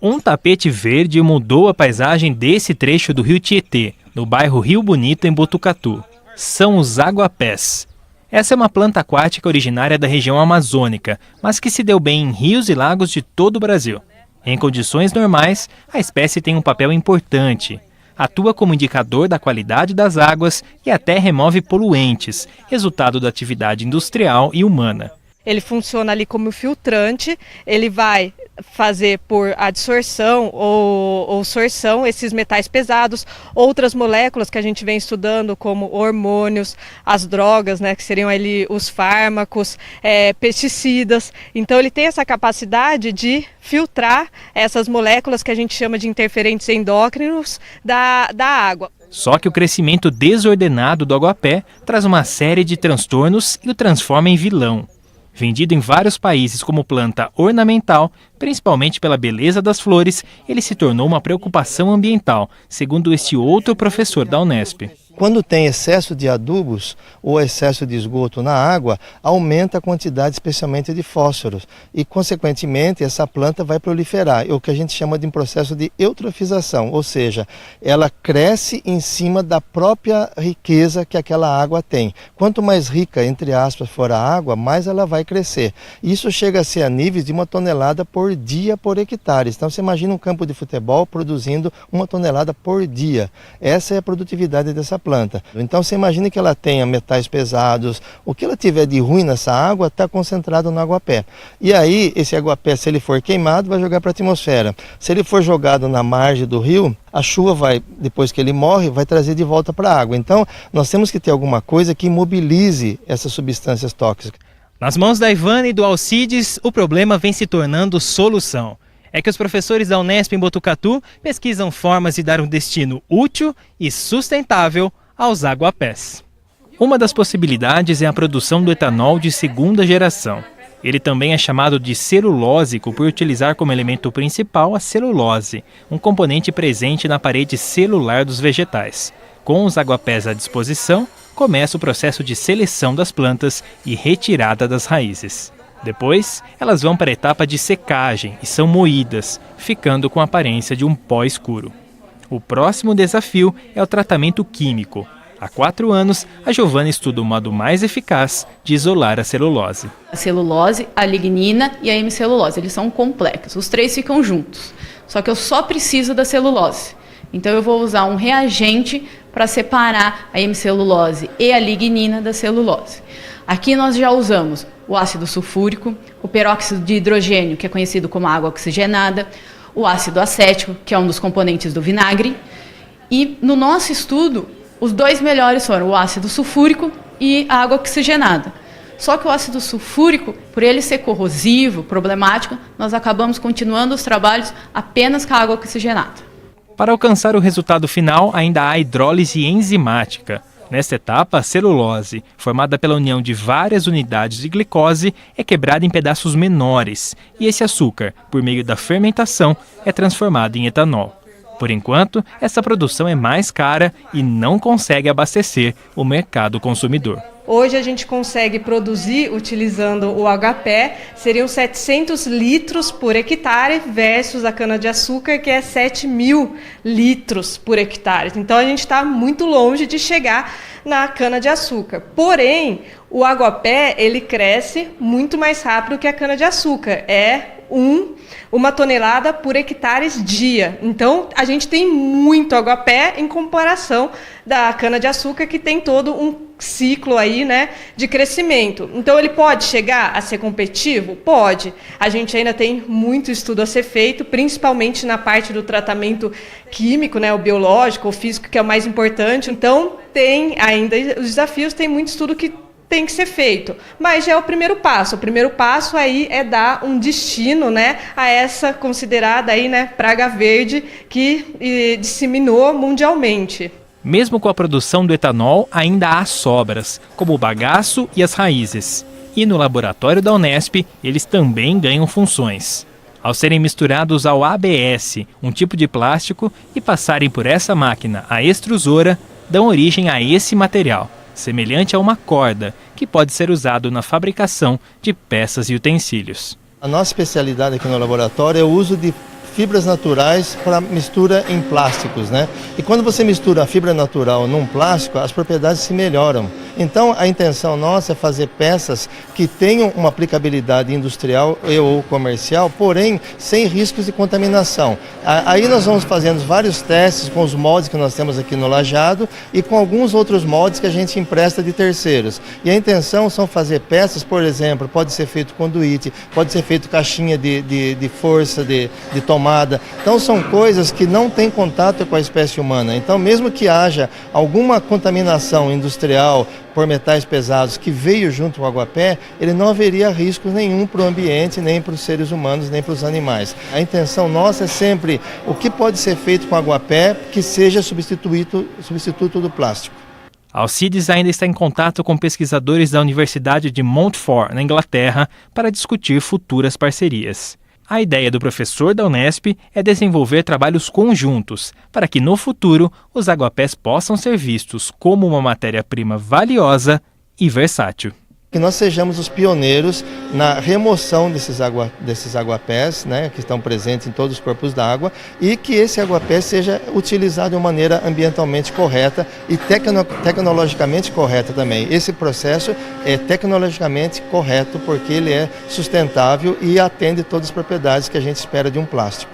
Um tapete verde mudou a paisagem desse trecho do rio Tietê, no bairro Rio Bonito, em Botucatu. São os aguapés. Essa é uma planta aquática originária da região amazônica, mas que se deu bem em rios e lagos de todo o Brasil. Em condições normais, a espécie tem um papel importante. Atua como indicador da qualidade das águas e até remove poluentes, resultado da atividade industrial e humana. Ele funciona ali como filtrante, ele vai fazer por adsorção ou sorção esses metais pesados, outras moléculas que a gente vem estudando, como hormônios, as drogas, né, que seriam ali os fármacos, pesticidas. Então ele tem essa capacidade de filtrar essas moléculas que a gente chama de interferentes endócrinos da água. Só que o crescimento desordenado do aguapé traz uma série de transtornos e o transforma em vilão. Vendido em vários países como planta ornamental, principalmente pela beleza das flores, ele se tornou uma preocupação ambiental, segundo este outro professor da Unesp. Quando tem excesso de adubos ou excesso de esgoto na água, aumenta a quantidade especialmente de fósforos e, consequentemente, essa planta vai proliferar, o que a gente chama de um processo de eutrofização, ou seja, ela cresce em cima da própria riqueza que aquela água tem. Quanto mais rica, entre aspas, for a água, mais ela vai crescer. Isso chega a ser a níveis de 1 tonelada por dia por hectare. Então você imagina um campo de futebol produzindo 1 tonelada por dia. Essa é a produtividade dessa planta. Então você imagina que ela tenha metais pesados, o que ela tiver de ruim nessa água está concentrado no aguapé. E aí esse aguapé, se ele for queimado, vai jogar para a atmosfera. Se ele for jogado na margem do rio, a chuva vai, depois que ele morre, vai trazer de volta para a água. Então nós temos que ter alguma coisa que imobilize essas substâncias tóxicas. Nas mãos da Ivana e do Alcides, o problema vem se tornando solução. É que os professores da Unesp em Botucatu pesquisam formas de dar um destino útil e sustentável aos aguapés. Uma das possibilidades é a produção do etanol de segunda geração. Ele também é chamado de celulósico por utilizar como elemento principal a celulose, um componente presente na parede celular dos vegetais. Com os aguapés à disposição, começa o processo de seleção das plantas e retirada das raízes. Depois, elas vão para a etapa de secagem e são moídas, ficando com a aparência de um pó escuro. O próximo desafio é o tratamento químico. Há 4 anos, a Giovana estuda o modo mais eficaz de isolar a celulose. A celulose, a lignina e a hemicelulose, eles são complexos, os 3 ficam juntos. Só que eu só preciso da celulose. Então eu vou usar um reagente para separar a hemicelulose e a lignina da celulose. Aqui nós já usamos o ácido sulfúrico, o peróxido de hidrogênio, que é conhecido como água oxigenada, o ácido acético, que é um dos componentes do vinagre. E no nosso estudo, os 2 melhores foram o ácido sulfúrico e a água oxigenada. Só que o ácido sulfúrico, por ele ser corrosivo, problemático, nós acabamos continuando os trabalhos apenas com a água oxigenada. Para alcançar o resultado final, ainda há a hidrólise enzimática. Nesta etapa, a celulose, formada pela união de várias unidades de glicose, é quebrada em pedaços menores, e esse açúcar, por meio da fermentação, é transformado em etanol. Por enquanto, essa produção é mais cara e não consegue abastecer o mercado consumidor. Hoje a gente consegue produzir, utilizando o aguapé, seriam 700 litros por hectare versus a cana-de-açúcar, que é 7.000 litros por hectare. Então a gente está muito longe de chegar na cana-de-açúcar. Porém, o aguapé ele cresce muito mais rápido que a cana-de-açúcar. É 1 tonelada por hectares dia. Então, a gente tem muito aguapé em comparação da cana-de-açúcar, que tem todo um ciclo aí, né, de crescimento. Então, ele pode chegar a ser competitivo? Pode. A gente ainda tem muito estudo a ser feito, principalmente na parte do tratamento químico, né, o biológico, o físico, que é o mais importante. Então, tem ainda os desafios, tem muito estudo que tem que ser feito, mas já é o primeiro passo. O primeiro passo aí é dar um destino, né, a essa considerada aí, né, praga verde que disseminou mundialmente. Mesmo com a produção do etanol, ainda há sobras, como o bagaço e as raízes. E no laboratório da Unesp, eles também ganham funções. Ao serem misturados ao ABS, um tipo de plástico, e passarem por essa máquina, a extrusora, dão origem a esse material, semelhante a uma corda, que pode ser usado na fabricação de peças e utensílios. A nossa especialidade aqui no laboratório é o uso de fibras naturais para mistura em plásticos, né? E quando você mistura a fibra natural num plástico, as propriedades se melhoram. Então, a intenção nossa é fazer peças que tenham uma aplicabilidade industrial ou comercial, porém, sem riscos de contaminação. Aí nós vamos fazendo vários testes com os moldes que nós temos aqui no Lajado e com alguns outros moldes que a gente empresta de terceiros. E a intenção são fazer peças, por exemplo, pode ser feito conduíte, pode ser feito caixinha de força, de tomada. Então, são coisas que não têm contato com a espécie humana. Então, mesmo que haja alguma contaminação industrial por metais pesados que veio junto com o aguapé, ele não haveria risco nenhum para o ambiente, nem para os seres humanos, nem para os animais. A intenção nossa é sempre o que pode ser feito com o aguapé que seja substituto do plástico. Alcides ainda está em contato com pesquisadores da Universidade de Montfort, na Inglaterra, para discutir futuras parcerias. A ideia do professor da Unesp é desenvolver trabalhos conjuntos para que, no futuro, os aguapés possam ser vistos como uma matéria-prima valiosa e versátil. Que nós sejamos os pioneiros na remoção desses aguapés, né, que estão presentes em todos os corpos d'água, e que esse aguapé seja utilizado de uma maneira ambientalmente correta e tecnologicamente correta também. Esse processo é tecnologicamente correto porque ele é sustentável e atende todas as propriedades que a gente espera de um plástico.